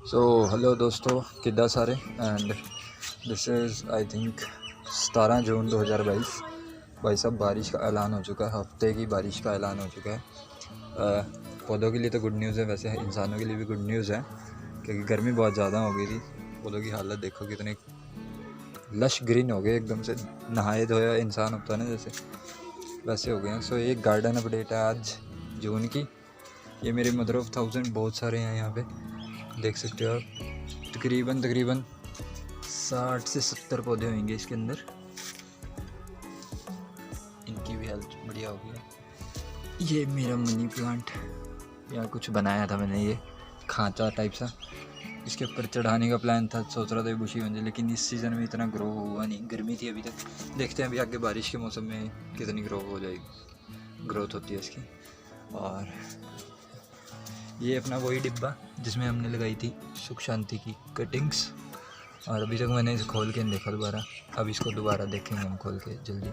So hello दोस्तों, किदा सारे and this is I think 17 जून 2022। भाई साहब, बारिश का ऐलान हो चुका है, हफ्ते की बारिश का ऐलान हो चुका है। पौधों के लिए तो गुड न्यूज़ है, वैसे इंसानों के लिए भी गुड न्यूज़ है क्योंकि गर्मी बहुत ज़्यादा हो गई थी। पौधों की हालत देखो कितने लश ग्रीन हो गए, एकदम से नहाए धोया इंसान होता है ना जैसे, वैसे हो गए हैं। सो एक गार्डन अपडेट है आज जून की। ये मेरे मदर ऑफ 1000 बहुत सारे हैं यहाँ पे, देख सकते हो आप। तकरीबन 60 से 70 पौधे होंगे इसके अंदर। इनकी भी हेल्थ बढ़िया होगी। ये मेरा मनी प्लांट यहाँ कुछ बनाया था मैंने, ये खांचा टाइप सा, इसके ऊपर चढ़ाने का प्लान था। सोच रहा था बुशी बन जाए, लेकिन इस सीज़न में इतना ग्रो हुआ नहीं, गर्मी थी अभी तक। देखते हैं अभी आगे बारिश के मौसम में कितनी ग्रो हो जाएगी, ग्रोथ होती है इसकी। और ये अपना वही डिब्बा जिसमें हमने लगाई थी सुख शांति की कटिंग्स, और अभी तक मैंने इसे खोल के नहीं देखा दोबारा। अब इसको दोबारा देखेंगे हम खोल के जल्दी।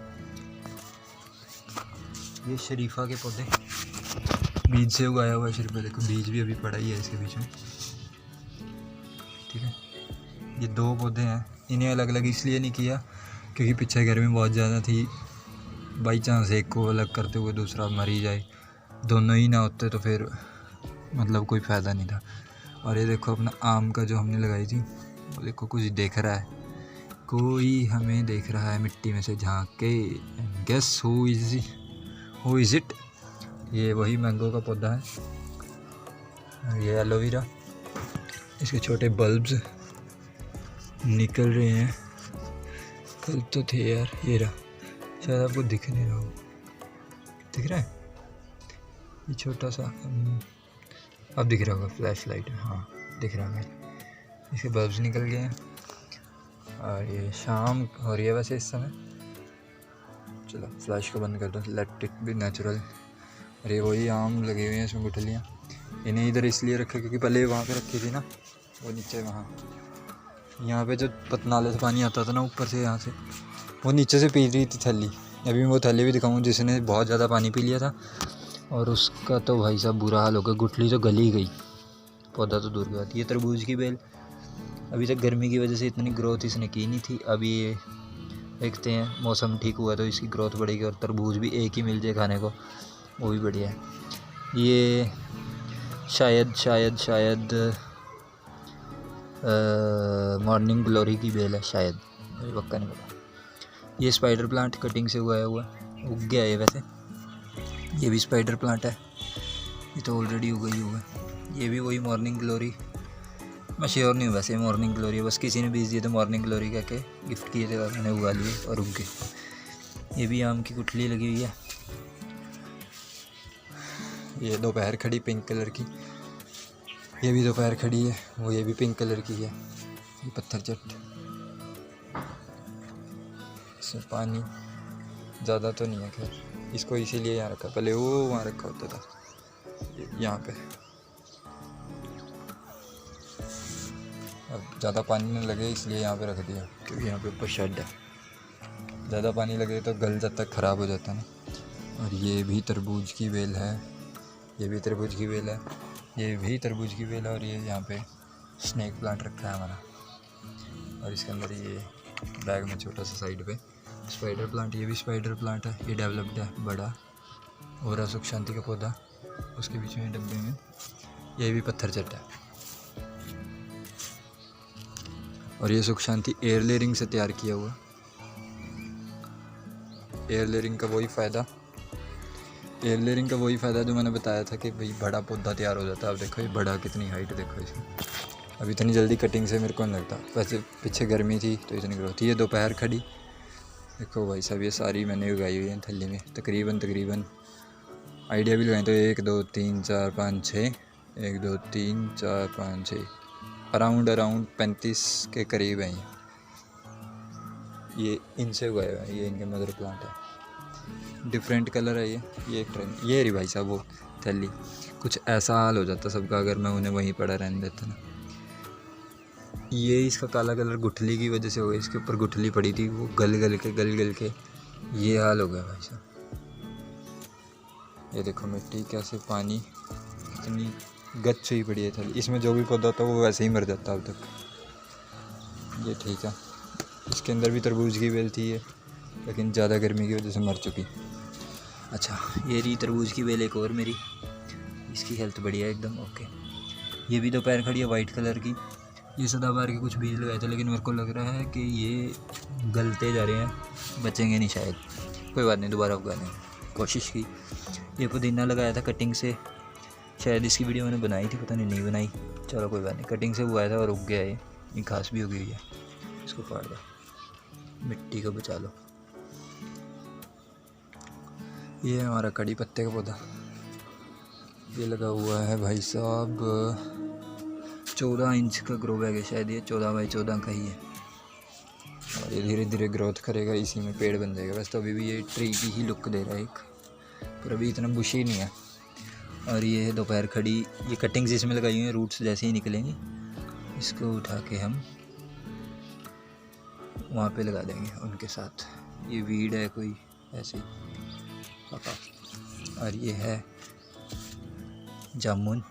ये शरीफा के पौधे बीज से उगाया हुआ है। शरीफा देखो, बीज भी अभी पड़ा ही है इसके बीच में, ठीक है। ये 2 पौधे हैं, इन्हें अलग अलग इसलिए नहीं किया क्योंकि पीछे गर्मी बहुत ज़्यादा थी। बाई चांस एक को अलग करते हुए दूसरा मर ही जाए, दोनों ही ना होते तो फिर मतलब कोई फ़ायदा नहीं था। और ये देखो अपना आम का जो हमने लगाई थी, वो देखो कुछ देख रहा है, कोई हमें देख रहा है मिट्टी में से झांक के। Guess who is it? ये वही मैंगो का पौधा है। ये एलोवेरा, इसके छोटे बल्ब्स निकल रहे हैं। कल तो थे यार, ये रहा, शायद आपको दिख नहीं रहा हो, दिख रहा है ये छोटा सा, अब दिख रहा होगा फ्लैश लाइट में, हाँ दिख रहा है। इसके बल्ब्स निकल गए हैं और ये शाम हो रही है वैसे इस समय। चलो फ्लैश को बंद कर दो, लेट इट बी नेचुरल। और ये वही आम लगे हुए हैं इसमें गुठलियाँ। इन्हें इधर इसलिए रखा क्योंकि पहले वहाँ पे रखी थी ना, वो नीचे वहाँ, यहाँ पे जो नाले से पानी आता था ना ऊपर से, यहाँ से वो नीचे से पी रही थी थैली। अभी मैं वो थैली भी दिखाऊँ जिसने बहुत ज़्यादा पानी पी लिया था, और उसका तो भाई साहब बुरा हाल हो गया, गुठली तो गली गई, पौधा तो दूर की बात। ये तरबूज की बेल अभी तक गर्मी की वजह से इतनी ग्रोथ इसने की नहीं थी। अभी ये देखते हैं मौसम ठीक हुआ तो इसकी ग्रोथ बढ़ेगी, और तरबूज भी एक ही मिल जाए खाने को, वो भी बढ़िया है। ये शायद मॉर्निंग ग्लोरी की बेल है शायद, मुझे पक्का नहीं पता। ये स्पाइडर प्लांट कटिंग से उगाया हुआ उग गया है वैसे। ये भी स्पाइडर प्लांट है, ये तो ऑलरेडी उगा ही हुआ है। ये भी वही मॉर्निंग ग्लोरी, मैं श्योर नहीं हूँ वैसे मॉर्निंग ग्लोरी है, बस किसी ने बीज दिए थे मॉर्निंग ग्लोरी कह के गिफ्ट किए थे और मैंने उगा लिए और उग गए। ये भी आम की गुठली लगी हुई है। ये दोपहर खड़ी पिंक कलर की, ये भी दोपहर खड़ी है, वो ये भी पिंक कलर की है। ये पत्थर चट, इसमें पानी ज़्यादा तो नहीं है खैर, इसको इसीलिए यहाँ रखा, पहले वो वहाँ रखा होता था, यहाँ पे। अब ज़्यादा पानी न लगे इसलिए यहाँ पे रख दिया, क्योंकि यहाँ पे ऊपर शेड है, ज़्यादा पानी लगे तो गल जाता है, ख़राब हो जाता है ना। और ये भी तरबूज की बेल है, ये भी तरबूज की बेल है, ये भी तरबूज की बेल है। और ये यहाँ पे स्नेक प्लांट रखा है हमारा, और इसके अंदर ये बैग में छोटा सा साइड पे स्पाइडर प्लांट, ये भी स्पाइडर प्लांट है, ये डेवलप्ड है बड़ा। और सुख शांति का पौधा उसके बीच में डब्बे में, ये भी पत्थर चट है। और ये सुख शांति एयर लेयरिंग से तैयार किया हुआ। एयर लेयरिंग का वही फ़ायदा जो मैंने बताया था कि भाई बड़ा पौधा तैयार हो जाता है। अब देखो ये बड़ा कितनी हाइट देखो इसमें, अभी इतनी जल्दी कटिंग से मेरे को नहीं लगता, वैसे पीछे गर्मी थी तो इतनी ग्रोथ थी। ये दोपहर खड़ी देखो भाई साहब, ये सारी मैंने उगाई हुई है थैली में, तकरीबन आइडिया भी लगाएं तो 1 2 3 4 5 6, 1 2 3 4 5 6, अराउंड 35 के करीब हैं ये इनसे उगाए हुए हैं। ये इनके मदर प्लांट है, डिफरेंट कलर है ये एक ट्रेन। ये रही भाई साहब वो थैली, कुछ ऐसा हाल हो जाता सबका अगर मैं उन्हें वहीं पड़ा रहने देता ना। ये इसका काला कलर गुठली की वजह से हो गया, इसके ऊपर गुठली पड़ी थी, वो गल के ये हाल हो गया भाई साहब। ये देखो मिट्टी कैसे, पानी कितनी गच ही पड़ी है थैली। इसमें जो भी पौधा होता है वो वैसे ही मर जाता अब तक। ये ठीक है। इसके अंदर भी तरबूज की बेल थी ये, लेकिन ज़्यादा गर्मी की वजह से मर चुकी। अच्छा, ये रही तरबूज की बेल एक और मेरी, इसकी हेल्थ बढ़िया एकदम ओके। ये भी दोपहर खड़ी है वाइट कलर की। ये सदाबहार के कुछ बीज लगाए थे, लेकिन मेरे को लग रहा है कि ये गलते जा रहे हैं, बचेंगे नहीं शायद। कोई बात नहीं, दोबारा उगाने की कोशिश की। ये पुदीना लगाया था कटिंग से, शायद इसकी वीडियो मैंने बनाई थी, पता नहीं बनाई। चलो कोई बात नहीं, कटिंग से उगाया था और उग गया ये घास भी उगी हुई है। इसको फाड़ दो, मिट्टी को बचा लो। ये है हमारा कड़ी पत्ते का पौधा। ये लगा हुआ है भाई साहब 14 इंच का ग्रो बैग है शायद, ये 14 बाई 14 का ही है। और ये धीरे धीरे ग्रोथ करेगा, इसी में पेड़ बन जाएगा। बस तो अभी भी ये ट्री की ही लुक दे रहा है एक, पर अभी इतना बुशी नहीं है। और ये है दोपहर खड़ी, ये कटिंग्स इसमें लगाई हुई हैं, रूट्स जैसे ही निकलेंगी इसको उठा के हम वहाँ पे लगा देंगे उनके साथ। ये वीड है कोई ऐसे ही पापा। और ये है जामुन,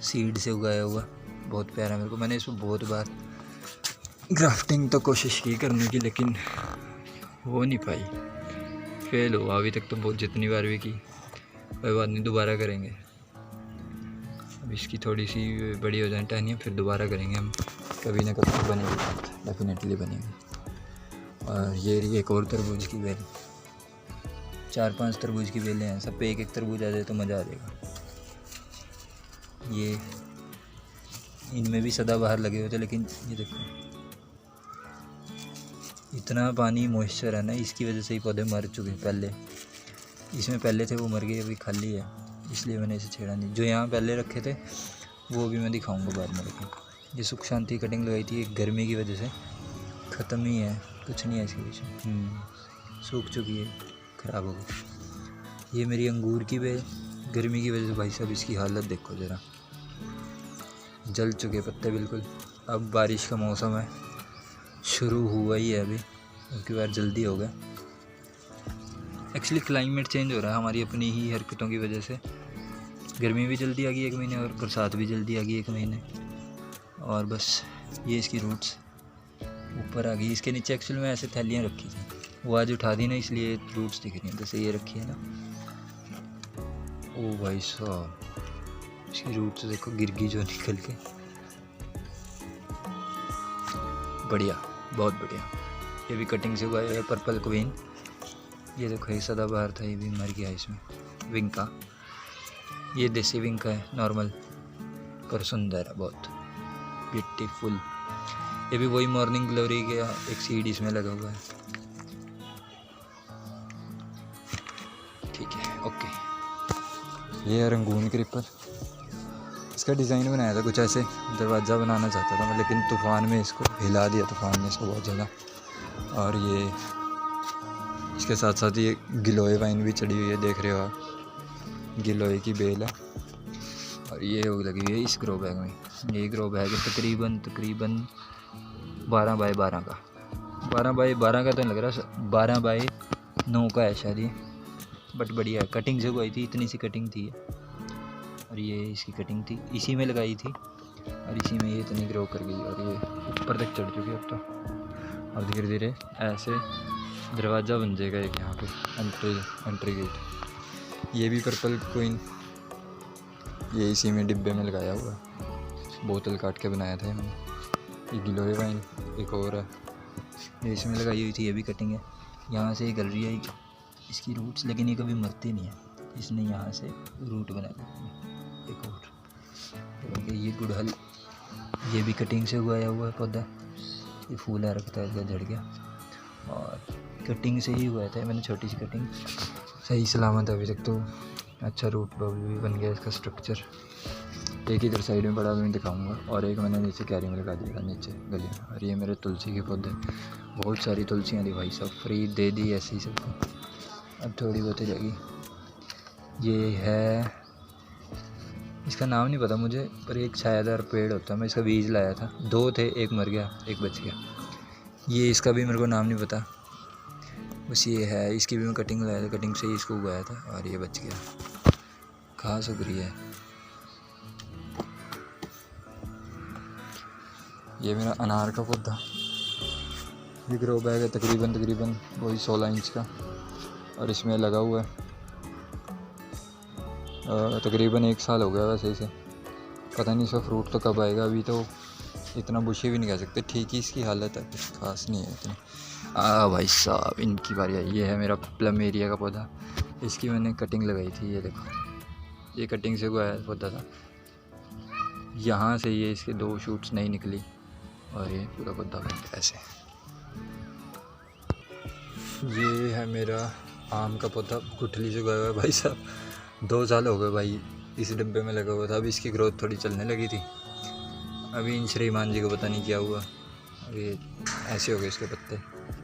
सीड से उगाया हुआ, बहुत प्यारा मेरे को। मैंने इसको बहुत बार ग्राफ्टिंग तो कोशिश की करने की, लेकिन हो नहीं पाई, फेल हुआ अभी तक तो। बहुत जितनी बार भी की, कोई बात नहीं, दोबारा करेंगे। अब इसकी थोड़ी सी बड़ी हो जाए टहनियाँ, फिर दोबारा करेंगे हम, कभी ना कभी तो बनेगी, डेफिनेटली बनेगी। और ये रही एक और तरबूज की बेल, 4-5 तरबूज की बेलें हैं, सब पे एक एक तरबूज आ जाए तो मज़ा आ जाएगा। ये इनमें भी सदाबहार लगे हुए थे, लेकिन ये देखो इतना पानी मॉइस्चर है ना, इसकी वजह से ही पौधे मर चुके। पहले इसमें पहले थे वो मर गए, अभी खाली है, इसलिए मैंने इसे छेड़ा नहीं। जो यहाँ पहले रखे थे वो भी मैं दिखाऊंगा बाद में। लेकिन ये सुख शांति कटिंग लगाई थी, गर्मी की वजह से ख़त्म ही है, कुछ नहीं है इसके पीछे, सूख चुकी है, ख़राब हो गई। ये मेरी अंगूर की बेल, गर्मी की वजह से भाई साहब इसकी हालत देखो ज़रा, जल चुके पत्ते बिल्कुल। अब बारिश का मौसम है, शुरू हुआ ही है अभी, उसके बाद जल्दी हो गया। एक्चुअली क्लाइमेट चेंज हो रहा है हमारी अपनी ही हरकतों की वजह से। गर्मी भी जल्दी आ गई 1 महीने, और बरसात भी जल्दी आ गई 1 महीने। और बस ये इसकी रूट्स ऊपर आ गई। इसके नीचे एक्चुअली में ऐसे थैलियाँ रखी थी, वो आज उठा दी ना, इसलिए रूट्स दिख रही हैं। जैसे ये रखी है ना, ओ भाई साहब इसकी रूट्स देखो, गिर गई जो निकल के। बढ़िया, बहुत बढ़िया। ये भी कटिंग से हुआ है, पर्पल क्वीन। ये देखो, ये सदाबहार था, ये भी मर गया इसमें, विंग का। ये देसी विंग का है, नॉर्मल पर सुंदर है, बहुत ब्यूटीफुल। ये भी वही मॉर्निंग ग्लोरी का एक सीड इसमें लगा हुआ है। ठीक है, ओके। ये है रंगून क्रिपर। इसका डिज़ाइन बनाया था कुछ ऐसे, दरवाज़ा बनाना चाहता था मैं, लेकिन तूफ़ान में इसको हिला दिया, तूफ़ान ने इसको बहुत ज़्यादा। और ये इसके साथ साथ ये गिलोय वाइन भी चढ़ी हुई है, देख रहे हो आप, गिलोय की बेल है। और ये लगी हुई है इस ग्रो बैग में। ये ग्रो बैग है तकरीबन 12 बाई 12 का, 12 बाई 12 का तो नहीं लग रहा, 12 बाई 9 का है शायद ये, बट बढ़िया है। कटिंग से उगाई थी, इतनी सी कटिंग थी। और ये इसकी कटिंग थी, इसी में लगाई थी, और इसी में ये इतनी ग्रो कर गई, और ये ऊपर तक चढ़ चुकी है अब तो। और धीरे धीरे ऐसे दरवाज़ा बन जाएगा एक यहाँ पे, एंट्री गेट। ये भी पर्पल क्वीन, ये इसी में डिब्बे में लगाया हुआ है, बोतल काट के बनाया था मैंने। ये गिलोय वाइन एक और है, ये इसमें लगाई हुई थी, ये भी कटिंग है। यहाँ से ये गल रही है इसकी रूट्स, लेकिन ये कभी मरती नहीं है, इसने यहाँ से रूट बना दी। एक और ये गुड़हल, ये भी कटिंग से उगाया हुआ है पौधा। ये फूल आ रखता है, इसका झड़ गया, और कटिंग से ही हुआ था मैंने, छोटी सी कटिंग, सही सलामत है अभी तक तो। अच्छा रूट भी बन गया इसका स्ट्रक्चर। एक इधर साइड में बड़ा मैं दिखाऊंगा, और एक मैंने नीचे कैरी में लगा दिया नीचे गली में। और ये मेरे तुलसी के पौधे, बहुत सारी तुलसियाँ थी भाई साहब, फ्री दे दी ऐसे ही सबको, अब थोड़ी बहुत जाएगी। ये है, इसका नाम नहीं पता मुझे, पर एक छायादार पेड़ होता है, मैं इसका बीज लाया था, 2 थे, एक मर गया, एक बच गया। ये इसका भी मेरे को नाम नहीं पता, बस ये है। इसकी भी मैं कटिंग लाया था, कटिंग से ही इसको उगाया था, और ये बच गया। घास उग रही है, ये मेरा अनार का पौधा, ये ग्रो बैग है तकरीबन वही 16 इंच का, और इसमें लगा हुआ है तकरीबन 1 साल हो गया वैसे इसे। पता नहीं इसका फ्रूट तो कब आएगा, अभी तो इतना बुशे भी नहीं कह सकते, ठीक ही इसकी हालत है, कुछ खास नहीं है इतनी। भाई साहब इनकी बारी आई। ये है मेरा प्लमेरिया का पौधा, इसकी मैंने कटिंग लगाई थी, ये देखो, ये कटिंग से उगाया पौधा था, यहाँ से ये इसके 2 शूट्स नहीं निकली और ये पूरा पौधा बैठ ऐसे। ये है मेरा आम का पौधा, गुठली से उगाया हुआ है भाई साहब, 2 साल हो गए भाई इस डिब्बे में लगा हुआ था। अभी इसकी ग्रोथ थोड़ी चलने लगी थी, अभी इन श्रीमान जी को पता नहीं क्या हुआ, अभी ऐसे हो गए इसके पत्ते,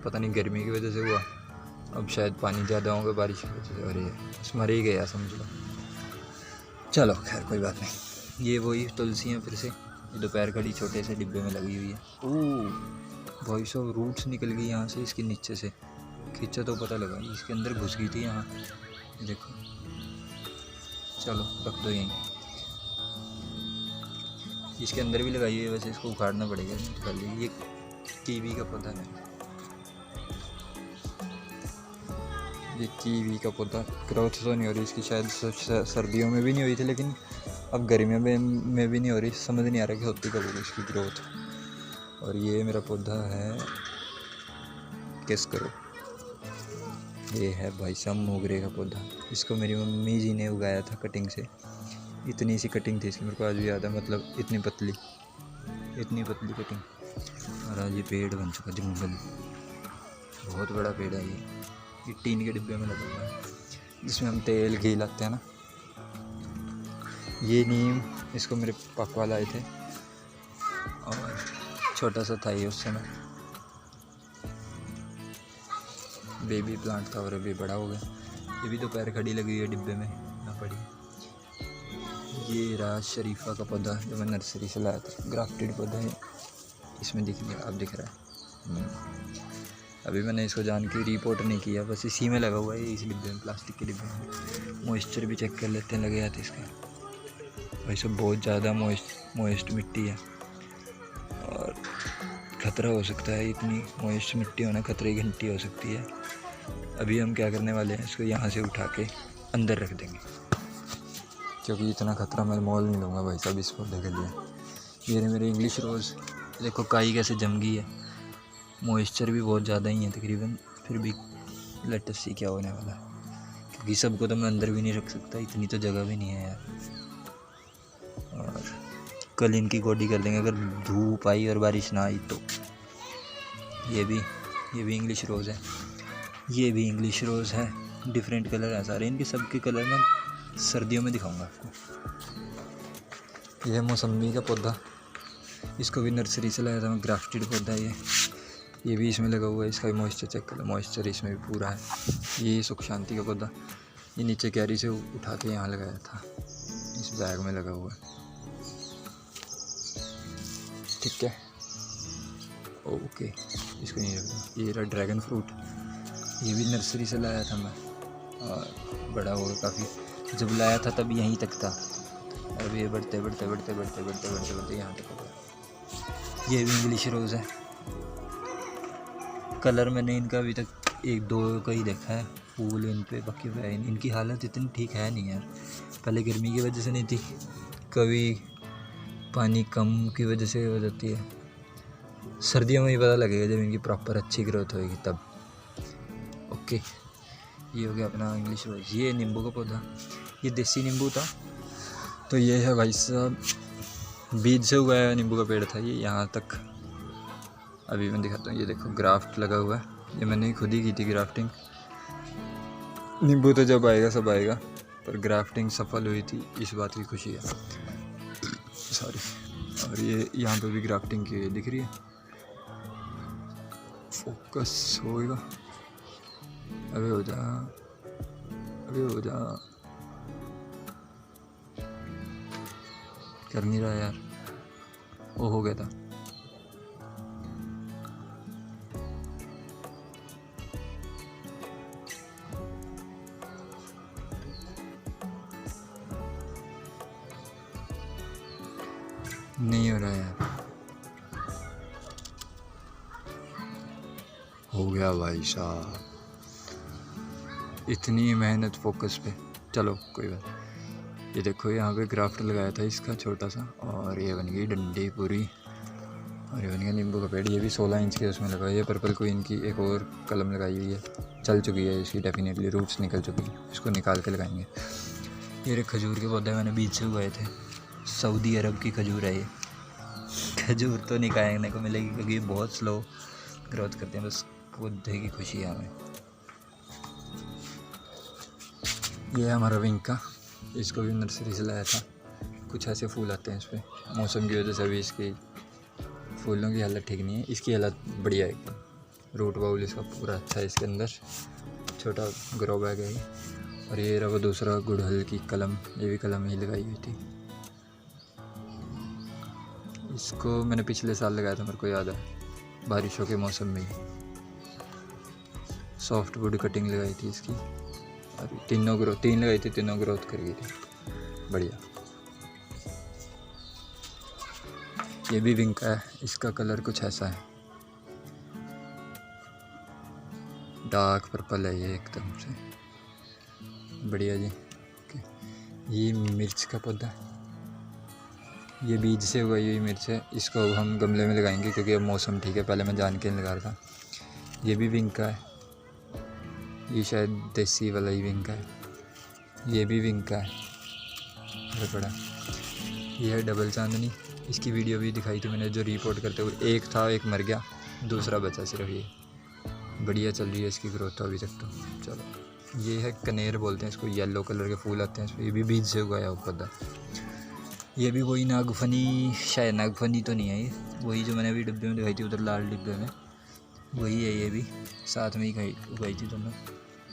पता नहीं गर्मी की वजह से हुआ, अब शायद पानी ज़्यादा होगा बारिश की वजह से, और ये मर ही गया समझ लो। चलो खैर कोई बात नहीं। ये वही तुलसी है फिर से, ये दोपहर खड़ी छोटे से डिब्बे में लगी हुई है। ओह भाई साहब रूट्स निकल गई यहाँ से, इसके नीचे से खींचा तो पता लगा इसके अंदर घुस गई थी यहाँ, देखो। चलो रख दो यहीं, इसके अंदर भी लगाई हुई है वैसे, इसको उखाड़ना पड़ेगा निकाल लीजिए। ये कीवी का पौधा है, ये कीवी का पौधा, ग्रोथ तो नहीं हो रही इसकी, शायद सर्दियों में भी नहीं हुई थी, लेकिन अब गर्मियों में भी नहीं हो रही, समझ नहीं आ रहा कि होती कब होगी इसकी ग्रोथ। और ये मेरा पौधा है, गेस करो, ये है भाई साहब मोगरे का पौधा। इसको मेरी मम्मी जी ने उगाया था कटिंग से, इतनी सी कटिंग थी इसकी, मेरे को आज भी याद है, मतलब इतनी पतली कटिंग, और आज ये पेड़ बन चुका, जंगल, बहुत बड़ा पेड़ है ये टीन के डिब्बे में लगा हुआ है, जिसमें हम तेल घी लाते हैं ना। ये नीम, इसको मेरे पापा लाए थे और छोटा सा था ये उस समय, बेबी प्लांट था और अभी बड़ा हो गया। ये भी दोपहर खड़ी लगी हुई है डिब्बे में ना पड़ी। ये राज शरीफा का पौधा जो मैं नर्सरी से लाया था, ग्राफ्टेड पौधा है, इसमें दिख रहा है। अभी मैंने इसको जान के रिपोर्ट नहीं किया, बस इसी में लगा हुआ है, इस डिब्बे में, प्लास्टिक के डिब्बे में। मॉइस्चर भी चेक कर लेते हैं, लगे आते इसका भाई सब, बहुत ज़्यादा मॉइस्ट मिट्टी है और खतरा हो सकता है, इतनी मॉइस्ट मिट्टी होना खतरे की घंटी हो सकती है। अभी हम क्या करने वाले हैं, इसको यहाँ से उठा के अंदर रख देंगे, क्योंकि इतना खतरा मैं मोल नहीं लूँगा भाई साहब इस पौधे के लिए। ये मेरे इंग्लिश रोज़, देखो काई कैसे जम गई है, मॉइस्चर भी बहुत ज़्यादा ही है तकरीबन, फिर भी लेट अस सी क्या होने वाला है, क्योंकि सबको तो मैं अंदर भी नहीं रख सकता, इतनी तो जगह भी नहीं है यार। और कल इनकी गोडी कर देंगे अगर धूप आई और बारिश ना आई तो। ये भी इंग्लिश रोज़ है, ये भी इंग्लिश रोज़ है, डिफरेंट कलर है सारे इनके, सबके कलर मैं सर्दियों में दिखाऊंगा आपको। यह मौसमी का पौधा, इसको भी नर्सरी से लाया था मैं, ग्राफ्टेड पौधा है ये भी इसमें लगा हुआ है, इसका भी मॉइस्चर चेक कर लो, मॉइस्चर इसमें भी पूरा है। ये सुख शांति का पौधा, ये नीचे कैरी से उठा के यहाँ लगाया था, इस बैग में लगा हुआ है, ठीक है ओके, इसको नहीं रखना। ये रहा ड्रैगन फ्रूट, ये भी नर्सरी से लाया था मैं और बड़ा हो गया काफ़ी, जब लाया था तब यहीं तक था, अब ये बढ़ते यहाँ तक हो गया। ये भी इंग्लिश रोज़ है, कलर मैंने इनका अभी तक 1-2 का ही देखा है, फूल इन पे पके हुए हैं, इनकी हालत इतनी ठीक है नहीं यार, पहले गर्मी की वजह से नहीं थी, कभी पानी कम की वजह से हो जाती है, सर्दियों में ही पता लगेगा जब इनकी प्रॉपर अच्छी ग्रोथ होगी तब। ओके ये हो गया अपना इंग्लिश रोज़। ये नींबू का पौधा, ये देसी नींबू था, तो ये है भाई साहब बीज से उगाया नींबू का पेड़ था ये, यहाँ तक। अभी मैं दिखाता हूँ, ये देखो ग्राफ्ट लगा हुआ है, ये मैंने खुद ही की थी ग्राफ्टिंग। नींबू तो जब आएगा सब आएगा, पर ग्राफ्टिंग सफल हुई थी, इस बात की खुशी है, सॉरी। और ये यहाँ पे भी ग्राफ्टिंग की हुई दिख रही है, फोकस होएगा, अबे हो जा, कर नहीं रहा यार, वो हो गया था। नहीं हो रहा यार, हो गया भाई साहब, इतनी मेहनत फोकस पे। चलो कोई बात। ये देखो यहाँ पे ग्राफ्ट लगाया था इसका छोटा सा, और ये बन गई डंडी पूरी, और ये बन गया नींबू का पेड़। ये भी 16 इंच के उसमें लगा। ये पर्पल क्वीन की एक और कलम लगाई हुई है, चल चुकी है इसकी, डेफिनेटली रूट्स निकल चुकी हैं, इसको निकाल के लगाएंगे। ये रे खजूर के पौधे मैंने बीच से उगाए थे, सऊदी अरब की खजूर है ये। खजूर तो नहीं खाने को मिलेगी क्योंकि ये बहुत स्लो ग्रोथ करते हैं, बस पौधे की खुशी है हमें। ये है हमारा विंका, इसको भी नर्सरी से लाया था। कुछ ऐसे फूल आते हैं इस पर, मौसम की वजह से अभी इसकी फूलों की हालत ठीक नहीं है। इसकी हालत बढ़िया है एकदम, रूट बाउल इसका पूरा अच्छा है। इसके अंदर छोटा ग्रो बैग है। और ये रहा वो दूसरा गुड़हल की कलम, ये भी कलम ही लगाई हुई थी। इसको मैंने पिछले साल लगाया था, मेरे को याद है, बारिशों के मौसम में। सॉफ्ट वुड कटिंग लगाई थी इसकी, और तीन लगाई थी, तीनों ग्रोथ कर गई थी बढ़िया। ये भी विंका है, इसका कलर कुछ ऐसा है, डार्क पर्पल है ये एकदम से बढ़िया जी। ये मिर्च का पौधा, ये बीज से उगाई हुई मिर्च है। इसको अब हम गमले में लगाएंगे क्योंकि अब मौसम ठीक है, पहले मैं जान के नहीं लगा रहा था। ये भी विंका है, ये शायद देसी वाला ही विंका है। ये भी विंका है बड़ा। ये है डबल चांदनी, इसकी वीडियो भी दिखाई थी मैंने, जो रिपोर्ट करते हुए। एक था, एक मर गया, दूसरा बचा सिर्फ। ये बढ़िया चल रही है इसकी ग्रोथ तो अभी तक तो। चलो, ये है कनेर बोलते हैं इसको, येलो कलर के फूल आते हैं इस पर। ये भी बीज से उगाया हुआ पौधा। ये भी वही नागफनी, शायद नागफनी तो नहीं है ये, वही जो मैंने अभी डिब्बे में दिखाई थी उधर लाल डिब्बे में, वही है। ये भी साथ में ही उगाई थी दोनों।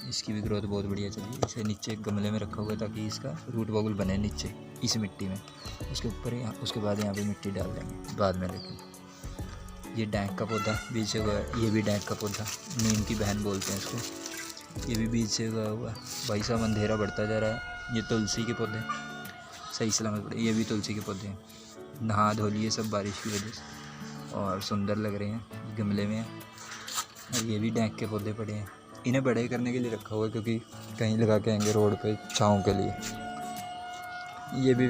इसकी भी ग्रोथ बहुत बढ़िया चली है। इसे नीचे एक गमले में रखा हुआ है ताकि इसका रूट बॉगल बने नीचे इस मिट्टी में। उसके ऊपर उसके बाद यहाँ पे मिट्टी डाल देंगे बाद में। लेकिन ये डैंक का पौधा बीज से उगा, ये भी डैंक का पौधा, नीम की बहन बोलते हैं इसको। ये भी बीज से उगाया हुआ है। भाई साहब अंधेरा बढ़ता जा रहा है। ये तुलसी के पौधे सही सलामत पड़े, ये भी तुलसी के पौधे हैं। नहा धो लिए सब बारिश की वजह से, और सुंदर लग रहे हैं, गमले में हैं। और ये भी डैंक के पौधे पड़े हैं। इन्हें बड़े करने के लिए रखा हुआ है क्योंकि कहीं लगा के आएंगे रोड पे छाँव के लिए। ये भी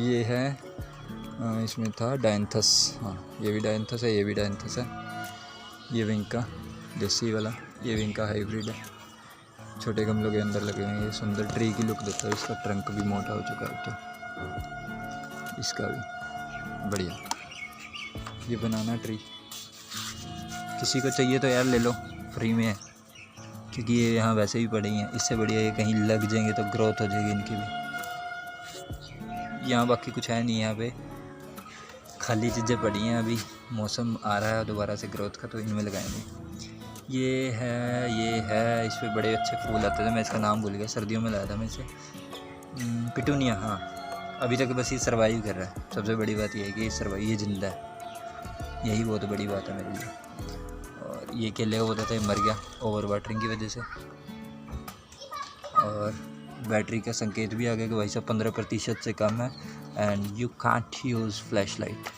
ये है, इसमें था डायंथस, हाँ ये भी डायंथस है, ये भी डायंथस है। ये विंका देसी वाला, ये विंका हाइब्रिड है। छोटे गमलों के अंदर लगे हुए हैं। ये सुंदर ट्री की लुक देता है, इसका ट्रंक भी मोटा हो चुका है तो इसका भी बढ़िया। ये बनाना ट्री किसी को चाहिए तो यार ले लो, फ्री में है, क्योंकि ये यहाँ वैसे भी पड़े ही हैं। इससे बढ़िया ये कहीं लग जाएंगे तो ग्रोथ हो जाएगी इनकी भी। यहाँ बाकी कुछ है नहीं, यहाँ पे खाली चीज़ें पड़ी हैं। अभी मौसम आ रहा है दोबारा से ग्रोथ का, तो इनमें लगाएंगे। ये है, इस पर बड़े अच्छे फूल आते थे, मैं इसका नाम भूल गया, सर्दियों में लाया था मैं इसे। पिटूनिया, हाँ। अभी तक बस ये सर्वाइव कर रहा है। सबसे बड़ी बात यह है कि ये जिंदा है, यही बहुत बड़ी बात है मेरे लिए। और ये केले होता था, मर गया ओवर वाटरिंग की वजह से। और बैटरी का संकेत भी आ गया कि भाई साहब 15% से कम है, and you can't use flash light.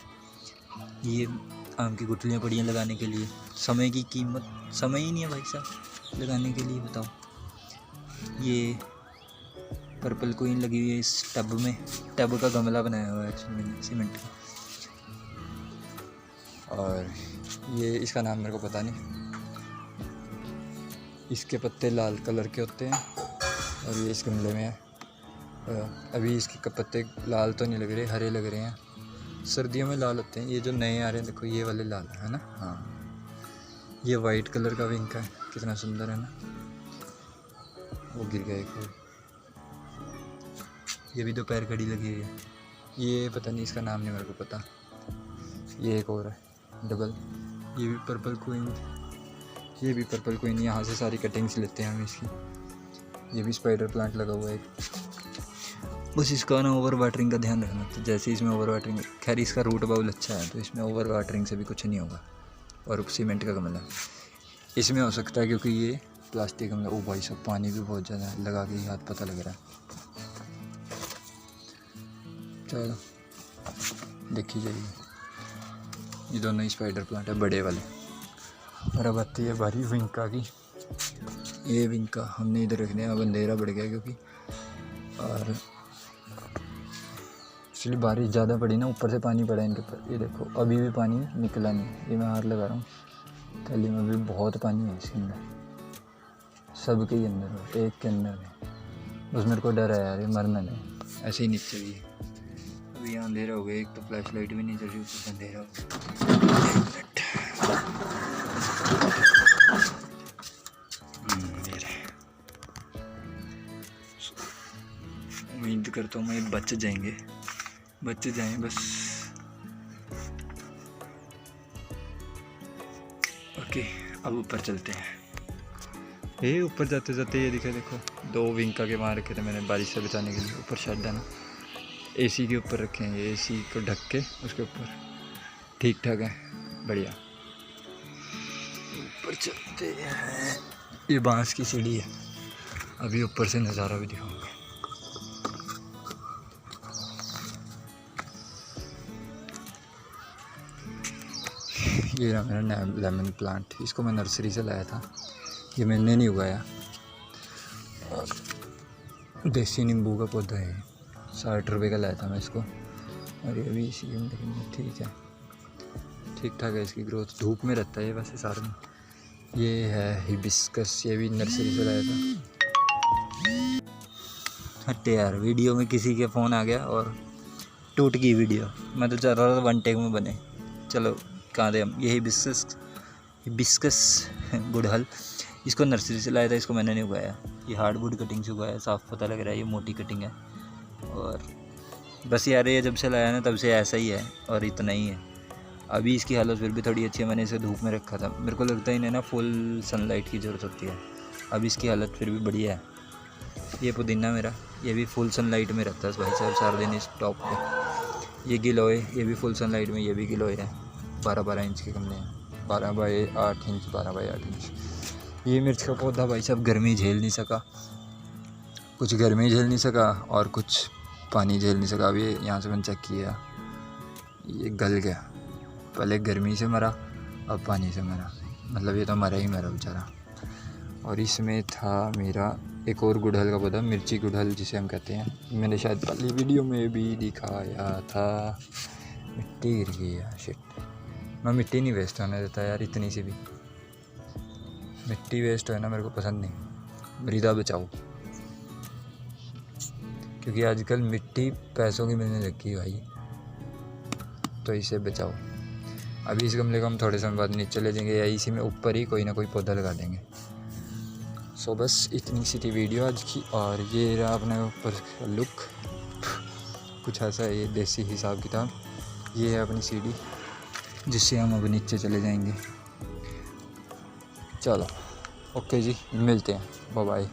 ये आम की गुठलियाँ पड़ी हैं लगाने के लिए। समय की कीमत, समय ही नहीं है भाई साहब लगाने के लिए, बताओ। ये पर्पल क्वीन लगी हुई है इस टब में, टब का गमला बनाया हुआ है एक्चुअली सीमेंट का। और ये इसका नाम मेरे को पता नहीं। इसके पत्ते लाल कलर के होते हैं, और ये इस गमले में है। अभी इसके पत्ते लाल तो नहीं लग रहे, हरे लग रहे हैं। सर्दियों में लाल होते हैं। ये जो नए आ रहे हैं देखो, ये वाले लाल है ना, हाँ। ये वाइट कलर का विंका है, कितना सुंदर है ना। वो गिर गया एक और। ये भी दोपहर खड़ी लगी हुई है। ये पता नहीं, इसका नाम नहीं मेरे को पता। ये एक और है डबल, ये भी पर्पल क्वीन, ये भी पर्पल क्वीन। यहाँ से सारी कटिंग्स लेते हैं हम इसकी। ये भी स्पाइडर प्लांट लगा हुआ है। बस इसका ना ओवर वाटरिंग का ध्यान रखना, तो जैसे इसमें ओवर वाटरिंग, खैर इसका रूट बाउल अच्छा है तो इसमें ओवर वाटरिंग से भी कुछ नहीं होगा। और सीमेंट का गमला इसमें हो सकता है क्योंकि ये प्लास्टिक गमला। ओ भाई सब पानी भी बहुत ज़्यादा है, लगा के ही हाथ पता लग रहा है। चलो देखी जाइए, ये दोनों ही स्पाइडर प्लांट है बड़े वाले। और अब आती है बारी विंका की। ये विंका हमने इधर रख दिया, अब अंधेरा बढ़ गया क्योंकि, और इसलिए बारिश ज़्यादा पड़ी ना, ऊपर से पानी पड़ा इनके ऊपर। ये देखो अभी भी पानी निकला नहीं, ये मैं हाथ लगा रहा हूँ थैली में, भी बहुत पानी है इसके अंदर, सब के ही अंदर, एक के अंदर नहीं। बस मेरे को डर है यार, ये मरना नहीं, ऐसे ही नीचे भी है। अभी यहाँ अंधेरा हो गया, एक तो फ्लैश लाइट भी नहीं चल रही, ऊपर अंधेरा हो गया। उम्मीद करता हूँ मैं बच जाएंगे बस। ओके अब ऊपर चलते हैं। ये ऊपर जाते जाते ये देखो 2 विंका के वहाँ रखे थे मैंने बारिश से बचाने के लिए। ऊपर शेड है ना, एसी के ऊपर रखे हैं, ये एसी को ढक के उसके ऊपर ठीक ठाक है, बढ़िया। ऊपर चलते हैं, ये बांस की सीढ़ी है, अभी ऊपर से नज़ारा भी दिखाऊंगा। ये रहा मेरा लेमन प्लांट, इसको मैं नर्सरी से लाया था, ये मैंने नहीं उगाया। और देसी नींबू का पौधा है, 60 रुपये का लाया था मैं इसको, और ये भी इसी में, लेकिन ठीक है, ठीक ठाक है इसकी ग्रोथ, धूप में रहता है ये वैसे सारे में। ये है हिबिस्कस, ये भी नर्सरी से लाया था। हटे यार, वीडियो में किसी के फ़ोन आ गया और टूट गई वीडियो, मैं तो चाह रहा था 1 टेक में बने। चलो कहाँ थे हम। ये हिबिस्कस गुड़हल, इसको नर्सरी से लाया था, इसको मैंने नहीं उगाया, ये हार्डवुड कटिंग से उगाया, साफ पता लग रहा है ये मोटी कटिंग है। और बस यार ये जब से लाया ना तब से ऐसा ही है, और इतना ही है। अभी इसकी हालत फिर भी थोड़ी अच्छी है, मैंने इसे धूप में रखा था, मेरे को लगता है इन्हें ना फुल सनलाइट की ज़रूरत होती है। अभी इसकी हालत फिर भी बढ़िया है। ये पुदीना मेरा, ये भी फुल सनलाइट में रहता है भाई साहब, 4 दिन इस टॉप पे। ये गिलोय, ये भी फुल सनलाइट में, ये भी गिलोय है, 12-12 इंच के गमले हैं, 12 बाई 8 इंच, 12 बाई 8 इंच। ये मिर्च का पौधा भाई साहब गर्मी झेल नहीं सका, कुछ गर्मी झेल नहीं सका और कुछ पानी झेल नहीं सका। अभी यहाँ से मैंने चेक किया, ये गल गया, पहले गर्मी से मरा अब पानी से मरा, मतलब ये तो मरा ही मरा बेचारा। और इसमें था मेरा एक और गुड़हल का पौधा, मिर्ची गुड़हल जिसे हम कहते हैं, मैंने शायद पहली वीडियो में भी दिखाया था। मिट्टी गिर गई यार, शिट, मैं मिट्टी नहीं वेस्ट होने देता यार, इतनी सी भी मिट्टी वेस्ट हो ना मेरे को पसंद नहीं। मृदा बचाओ, क्योंकि आजकल मिट्टी पैसों की मिलने लगी है भाई, तो इसे बचाओ। अभी इस गमले को हम थोड़े समय बाद नीचे ले जाएंगे, या इसी में ऊपर ही कोई ना कोई पौधा लगा देंगे। सो बस इतनी सी थी वीडियो आज की, और ये रहा अपने ऊपर लुक, कुछ ऐसा है ये देसी हिसाब किताब। ये है अपनी सीढ़ी जिससे हम अब नीचे चले जाएंगे। चलो ओके जी, मिलते हैं, बाय बाय।